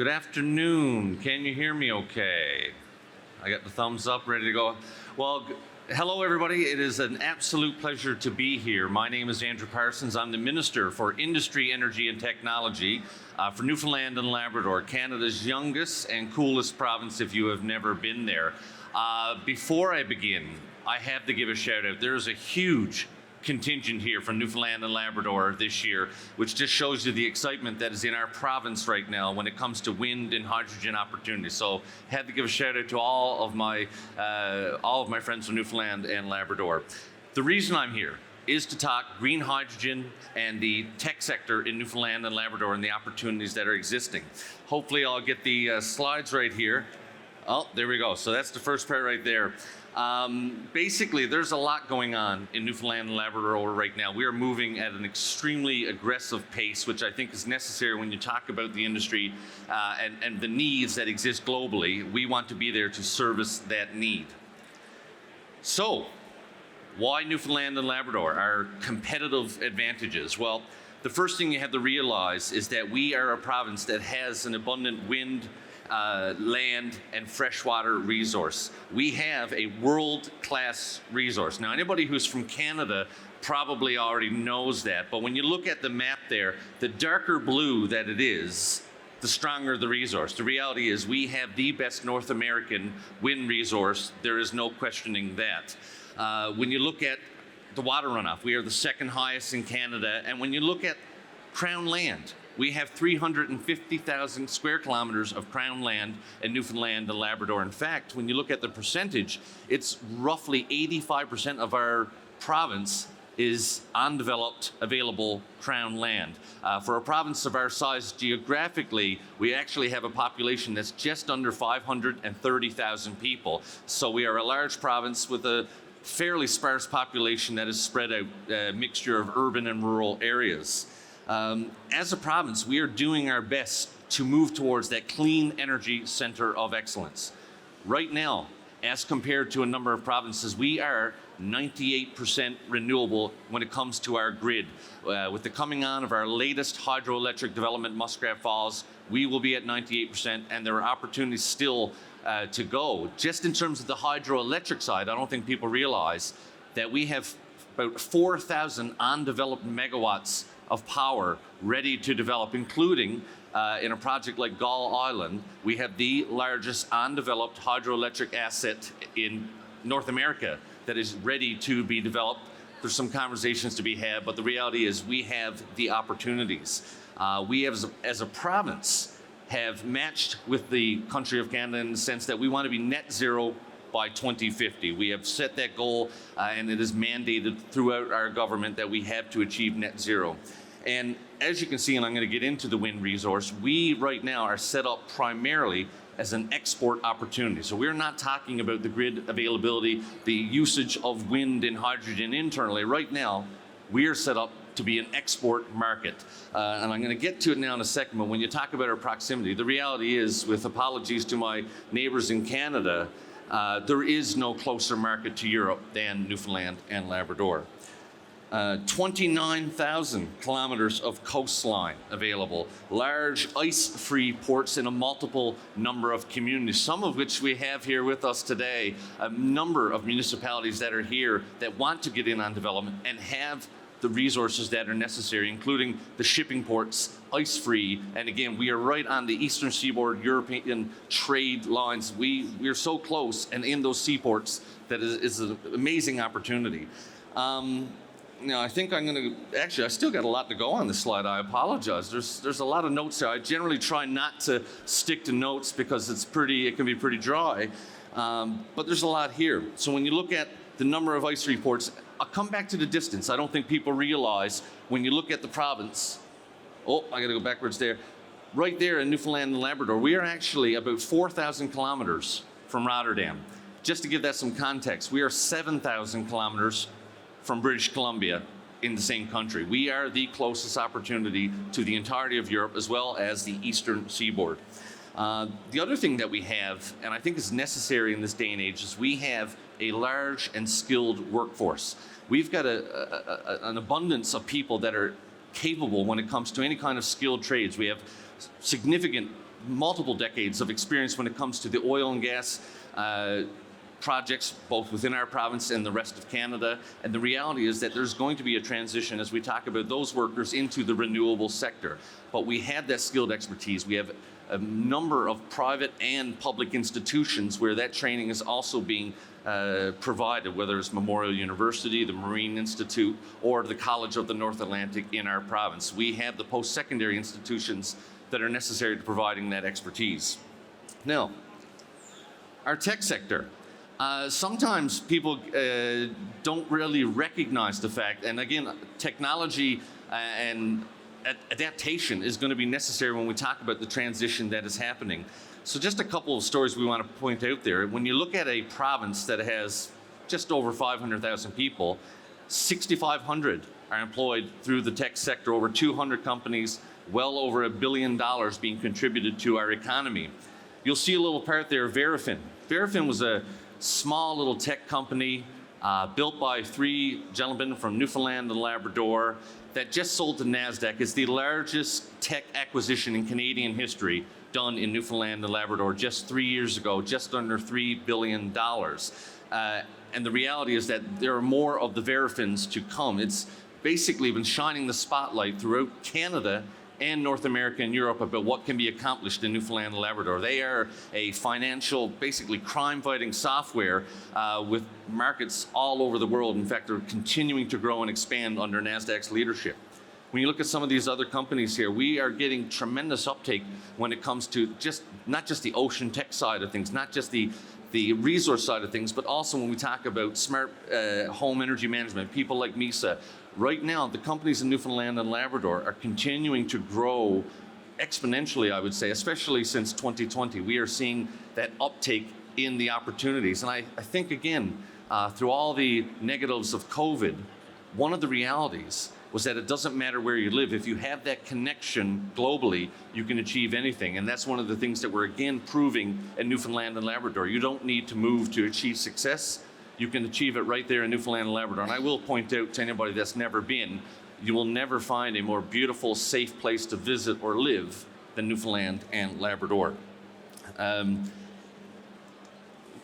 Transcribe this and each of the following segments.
Good afternoon. Can you hear me okay? I got the thumbs up, ready to go. Well, hello everybody. It is an absolute pleasure to be here. My name is Andrew Parsons. I'm the Minister for Industry, Energy and Technology for Newfoundland and Labrador, Canada's youngest and coolest province if you have never been there. Before I begin, I have to give a shout out. There is a huge contingent here from Newfoundland and Labrador this year, which just shows you the excitement that is in our province right now when it comes to wind and hydrogen opportunities. So had to give a shout out to all of my friends from Newfoundland and Labrador. The reason I'm here is to talk green hydrogen and the tech sector in Newfoundland and Labrador and the opportunities that are existing. Hopefully I'll get the slides right here. Oh, there we go. So that's the first part right there. Basically, there's a lot going on in Newfoundland and Labrador right now. We are moving at an extremely aggressive pace, which I think is necessary when you talk about the industry and the needs that exist globally. We want to be there to service that need. So, why Newfoundland and Labrador? Our competitive advantages. Well, the first thing you have to realize is that we are a province that has an abundant wind, land and freshwater resource. We have a world-class resource. Now, anybody who's from Canada probably already knows that, but when you look at the map there, the darker blue that it is, the stronger the resource. The reality is we have the best North American wind resource. There is no questioning that. When you look at the water runoff, we are the second highest in Canada, and when you look at Crown land, we have 350,000 square kilometers of Crown land in Newfoundland and Labrador. In fact, when you look at the percentage, it's roughly 85% of our province is undeveloped, available Crown land. For a province of our size geographically, we actually have a population that's just under 530,000 people. So we are a large province with a fairly sparse population that is spread out, a mixture of urban and rural areas. As a province, we are doing our best to move towards that clean energy center of excellence. Right now, as compared to a number of provinces, we are 98% renewable when it comes to our grid. With the coming on of our latest hydroelectric development, Muskrat Falls, we will be at 98%, and there are opportunities still to go. Just in terms of the hydroelectric side, I don't think people realize that we have about 4,000 undeveloped megawatts of power ready to develop, including in a project like Gull Island, we have the largest undeveloped hydroelectric asset in North America that is ready to be developed. There's some conversations to be had, but the reality is we have the opportunities. We have, as a province, have matched with the country of Canada in the sense that we want to be net zero by 2050. We have set that goal and it is mandated throughout our government that we have to achieve net zero. And as you can see, and I'm going to get into the wind resource, we right now are set up primarily as an export opportunity. So we're not talking about the grid availability, the usage of wind and hydrogen internally. Right now, we are set up to be an export market. And I'm going to get to it now in a second, but when you talk about our proximity, the reality is, with apologies to my neighbors in Canada, there is no closer market to Europe than Newfoundland and Labrador. 29,000 kilometers of coastline available, large ice-free ports in a multiple number of communities, some of which we have here with us today, a number of municipalities that are here that want to get in on development and have the resources that are necessary, including the shipping ports, ice-free, and again, we are right on the eastern seaboard European trade lines. We are so close and in those seaports that is an amazing opportunity. Now, I think I'm going to, actually, I still got a lot to go on this slide. I apologize. There's a lot of notes there. I generally try not to stick to notes because it can be pretty dry, but there's a lot here. So when you look at the number of ice reports, I'll come back to the distance. I don't think people realize when you look at the province, oh, I got to go backwards there. Right there in Newfoundland and Labrador, we are actually about 4,000 kilometers from Rotterdam. Just to give that some context, we are 7,000 kilometers from British Columbia in the same country. We are the closest opportunity to the entirety of Europe as well as the eastern seaboard. The other thing that we have, and I think is necessary in this day and age, is we have a large and skilled workforce. We've got an abundance of people that are capable when it comes to any kind of skilled trades. We have significant multiple decades of experience when it comes to the oil and gas projects, both within our province and the rest of Canada. And the reality is that there's going to be a transition as we talk about those workers into the renewable sector. But we have that skilled expertise. We have a number of private and public institutions where that training is also being provided, whether it's Memorial University, the Marine Institute, or the College of the North Atlantic in our province. We have the post-secondary institutions that are necessary to providing that expertise. Now, our tech sector. Sometimes people don't really recognize the fact, and again, technology and adaptation is going to be necessary when we talk about the transition that is happening. So just a couple of stories we want to point out there. When you look at a province that has just over 500,000 people, 6,500 are employed through the tech sector, over 200 companies, well over $1 billion being contributed to our economy. You'll see a little part there, Verifin. Verifin was a small little tech company built by 3 gentlemen from Newfoundland and Labrador that just sold to NASDAQ. It's the largest tech acquisition in Canadian history done in Newfoundland and Labrador just 3 years ago, just under $3 billion. And the reality is that there are more of the Verifins to come. It's basically been shining the spotlight throughout Canada and North America and Europe about what can be accomplished in Newfoundland and Labrador. They are a financial, basically crime-fighting software with markets all over the world. In fact, they're continuing to grow and expand under NASDAQ's leadership. When you look at some of these other companies here, we are getting tremendous uptake when it comes to not just the ocean tech side of things, not just the resource side of things, but also when we talk about smart home energy management, people like MISA. Right now, the companies in Newfoundland and Labrador are continuing to grow exponentially, I would say, especially since 2020. We are seeing that uptake in the opportunities. And I think, again, through all the negatives of COVID, one of the realities was that it doesn't matter where you live. If you have that connection globally, you can achieve anything. And that's one of the things that we're again proving in Newfoundland and Labrador. You don't need to move to achieve success. You can achieve it right there in Newfoundland and Labrador. And I will point out to anybody that's never been, you will never find a more beautiful, safe place to visit or live than Newfoundland and Labrador. I'm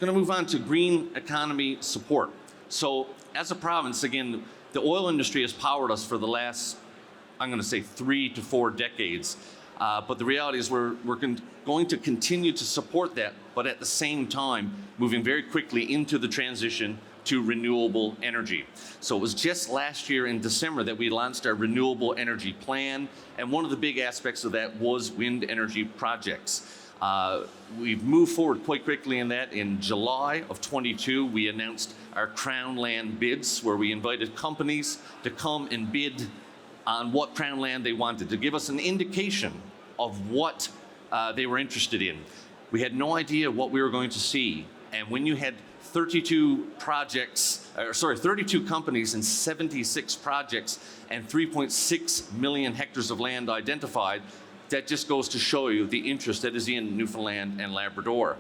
going to move on to green economy support. So as a province, again, the oil industry has powered us for the last, I'm going to say 3 to 4 decades. But the reality is we're going to continue to support that, but at the same time, moving very quickly into the transition to renewable energy. So it was just last year in December that we launched our renewable energy plan, and one of the big aspects of that was wind energy projects. We've moved forward quite quickly in that. In July of 22, we announced our Crown Land bids, where we invited companies to come and bid on what Crown Land they wanted, to give us an indication of what they were interested in. We had no idea what we were going to see. And when you had 32 companies and 76 projects and 3.6 million hectares of land identified, that just goes to show you the interest that is in Newfoundland and Labrador.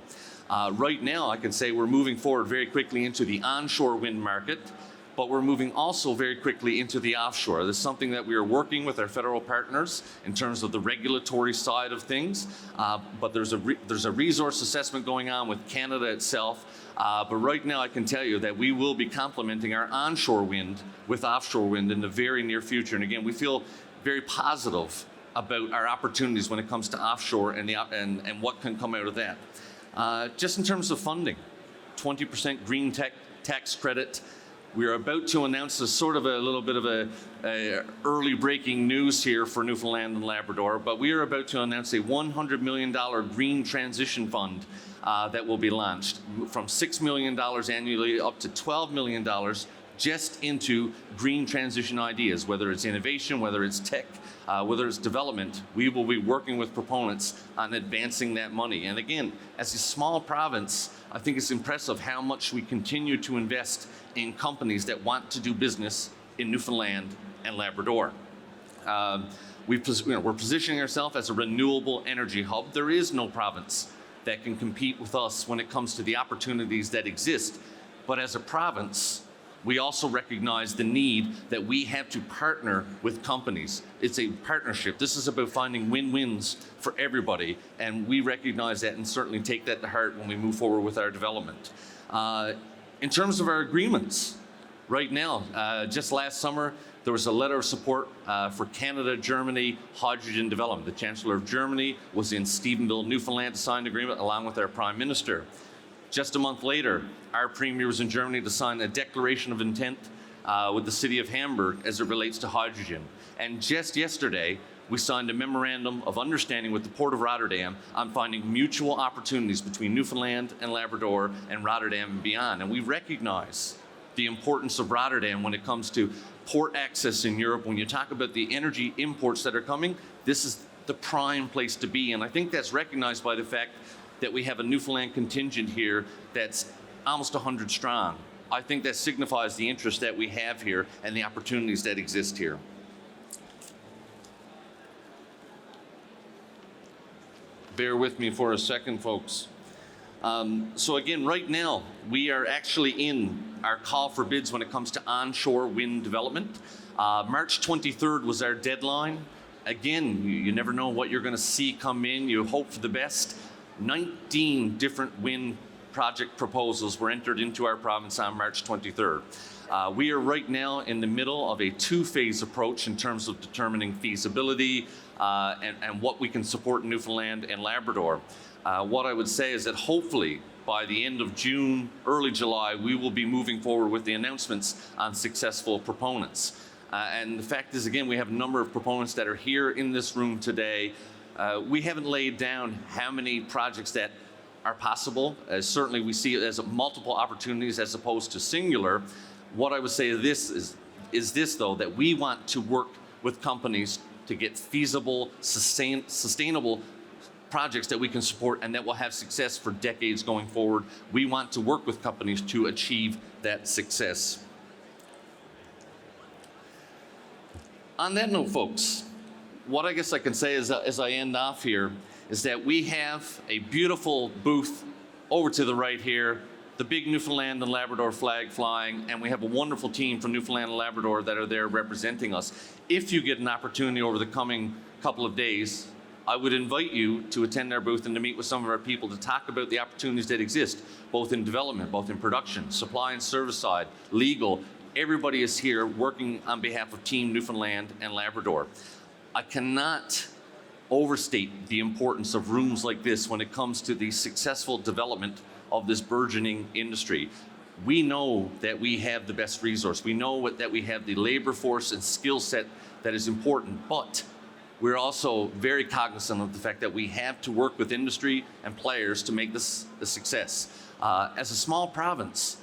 Right now, I can say we're moving forward very quickly into the onshore wind market, but we're moving also very quickly into the offshore. This is something that we are working with our federal partners in terms of the regulatory side of things, but there's a resource assessment going on with Canada itself. But right now I can tell you that we will be complementing our onshore wind with offshore wind in the very near future. And again, we feel very positive about our opportunities when it comes to offshore and what can come out of that. Just in terms of funding, 20% green tax credit. We are about to announce a sort of a little bit of a early breaking news here for Newfoundland and Labrador, but we are about to announce a $100 million green transition fund that will be launched, from $6 million annually up to $12 million just into green transition ideas, whether it's innovation, whether it's tech, whether it's development. We will be working with proponents on advancing that money. And again, as a small province, I think it's impressive how much we continue to invest in companies that want to do business in Newfoundland and Labrador. We're positioning ourselves as a renewable energy hub. There is no province that can compete with us when it comes to the opportunities that exist. But as a province, we also recognize the need that we have to partner with companies. It's a partnership. This is about finding win-wins for everybody, and we recognize that and certainly take that to heart when we move forward with our development. In terms of our agreements, right now, just last summer, there was a letter of support for Canada-Germany hydrogen development. The Chancellor of Germany was in Stephenville, Newfoundland to sign an agreement along with our Prime Minister. Just a month later, our Premier was in Germany to sign a declaration of intent with the City of Hamburg as it relates to hydrogen. And just yesterday, we signed a memorandum of understanding with the Port of Rotterdam on finding mutual opportunities between Newfoundland and Labrador and Rotterdam and beyond. And we recognize the importance of Rotterdam when it comes to port access in Europe. When you talk about the energy imports that are coming, this is the prime place to be. And I think that's recognized by the fact that we have a Newfoundland contingent here that's almost 100 strong. I think that signifies the interest that we have here and the opportunities that exist here. Bear with me for a second, folks. So again, right now, we are actually in our call for bids when it comes to onshore wind development. March 23rd was our deadline. Again, you never know what you're gonna see come in. You hope for the best. 19 different wind project proposals were entered into our province on March 23rd. We are right now in the middle of a two-phase approach in terms of determining feasibility and what we can support in Newfoundland and Labrador. What I would say is that hopefully by the end of June, early July, we will be moving forward with the announcements on successful proponents. And the fact is, again, we have a number of proponents that are here in this room today. We haven't laid down how many projects that are possible. Certainly we see it as multiple opportunities as opposed to singular. What I would say is this though, that we want to work with companies to get feasible, sustainable projects that we can support and that will have success for decades going forward. We want to work with companies to achieve that success. On that note, folks, what I guess I can say is, as I end off here, is that we have a beautiful booth over to the right here, the big Newfoundland and Labrador flag flying, and we have a wonderful team from Newfoundland and Labrador that are there representing us. If you get an opportunity over the coming couple of days, I would invite you to attend our booth and to meet with some of our people to talk about the opportunities that exist, both in development, both in production, supply and service side, legal. Everybody is here working on behalf of Team Newfoundland and Labrador. I cannot overstate the importance of rooms like this when it comes to the successful development of this burgeoning industry. We know that we have the best resource. We know that we have the labor force and skill set that is important, but we're also very cognizant of the fact that we have to work with industry and players to make this a success. As a small province,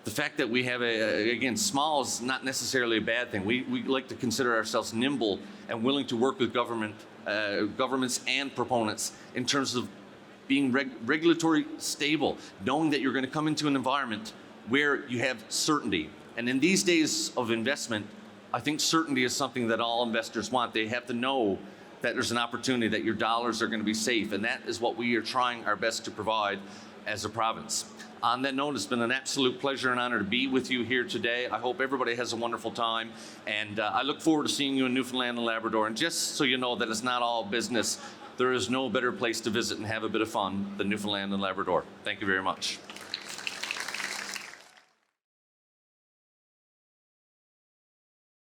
the fact that we have again, small is not necessarily a bad thing. We like to consider ourselves nimble and willing to work with governments and proponents in terms of being regulatory stable, knowing that you're going to come into an environment where you have certainty. And in these days of investment, I think certainty is something that all investors want. They have to know that there's an opportunity, that your dollars are going to be safe, and that is what we are trying our best to provide as a province. On that note, it's been an absolute pleasure and honor to be with you here today. I hope everybody has a wonderful time, and I look forward to seeing you in Newfoundland and Labrador. And just so you know that it's not all business, there is no better place to visit and have a bit of fun than Newfoundland and Labrador. Thank you very much.